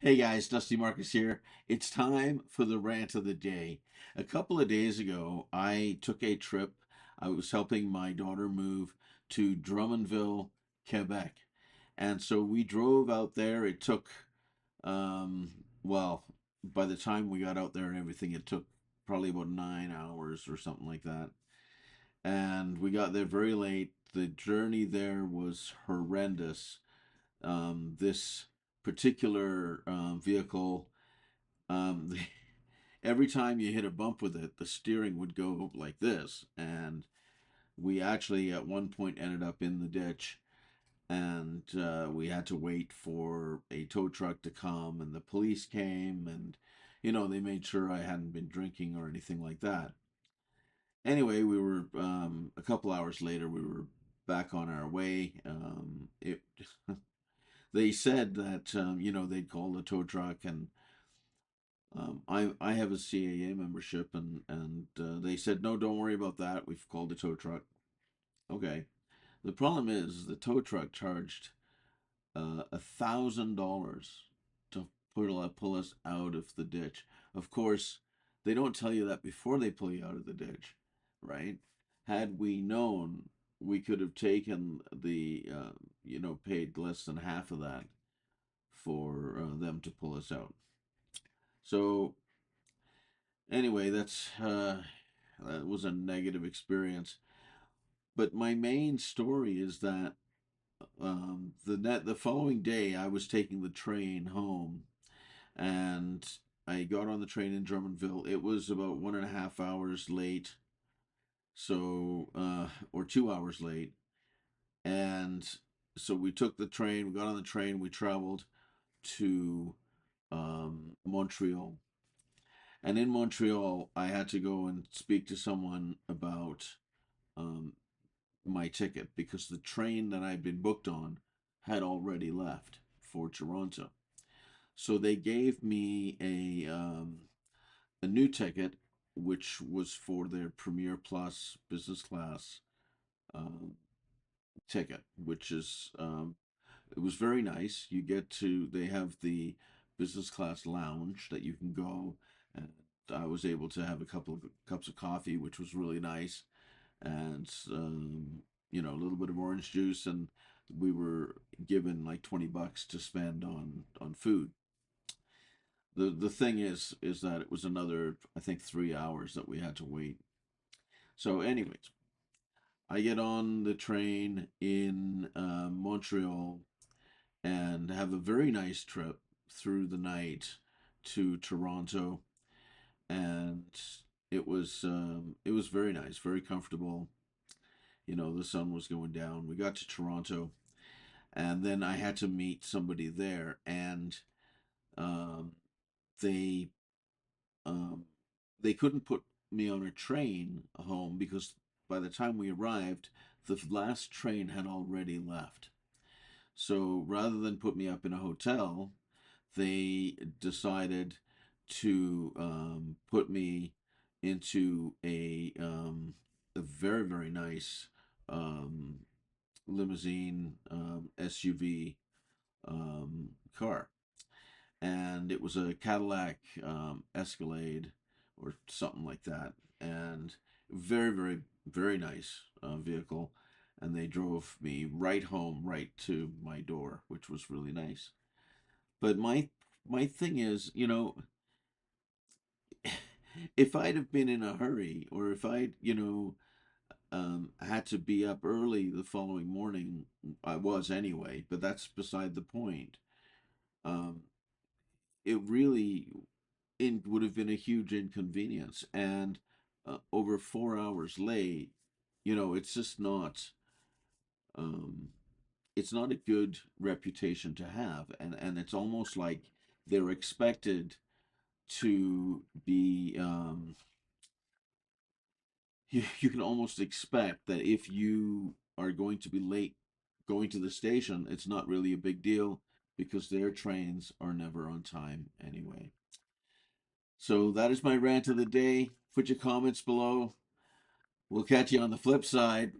Hey guys, Dusty Marcus here. It's time for the rant of the day. A couple of days ago, I took a trip. I was helping my daughter move to Drummondville, Quebec. And so we drove out there. It took, um, well, by the time we got out there and everything, it took probably about 9 hours or something like that. And we got there very late. The journey there was horrendous. This particular vehicle, um, every time you hit a bump with it, the steering would go like this. And we actually, at one point, ended up in the ditch. And we had to wait for a tow truck to come, and the police came, and they made sure I hadn't been drinking or anything like that. Anyway, we were a couple hours later. We were back on our way. It They said that they'd call the tow truck, and I have a CAA membership, and they said no, don't worry about that. We've called the tow truck. Okay. The problem is the tow truck charged $1,000 to pull us out of the ditch. Of course, they don't tell you that before they pull you out of the ditch, right? Had we known, we could have taken the paid less than half of that for them to pull us out. So anyway, that was a negative experience. But my main story is that the following day I was taking the train home, and I got on the train in Drummondville. It was about 1.5 hours late, so or 2 hours late, and so we took the train. We got on the train. We traveled to Montreal. And in Montreal, I had to go and speak to someone about um, my ticket because the train that I'd been booked on had already left for Toronto. So they gave me a new ticket, which was for their Premier Plus business class um, ticket, which is it was very nice. They have the business class lounge that you can go, and I was able to have a couple of cups of coffee, which was really nice, and a little bit of orange juice, and we were given like $20 to spend on food. The thing is that it was another, I think, 3 hours that we had to wait. So, anyways, I get on the train in Montreal and have a very nice trip through the night to Toronto, and it was very nice, very comfortable. The sun was going down. We got to Toronto, and then I had to meet somebody there, and um, they um, they couldn't put me on a train home because by the time we arrived, the last train had already left. So rather than put me up in a hotel, they decided to put me into a very, very nice um, limousine SUV car. And it was a Cadillac Escalade or something like that. And very, very, very nice vehicle. And they drove me right home, right to my door, which was really nice. But my thing is, if I'd have been in a hurry, or if I'd, had to be up early the following morning, I was anyway, but that's beside the point. Um, it really it would have been a huge inconvenience, and over 4 hours late, it's just not. Um, it's not a good reputation to have, and it's almost like they're expected to be you can almost expect that if you are going to be late going to the station, it's not really a big deal because their trains are never on time anyway. So that is my rant of the day. Put your comments below. We'll catch you on the flip side.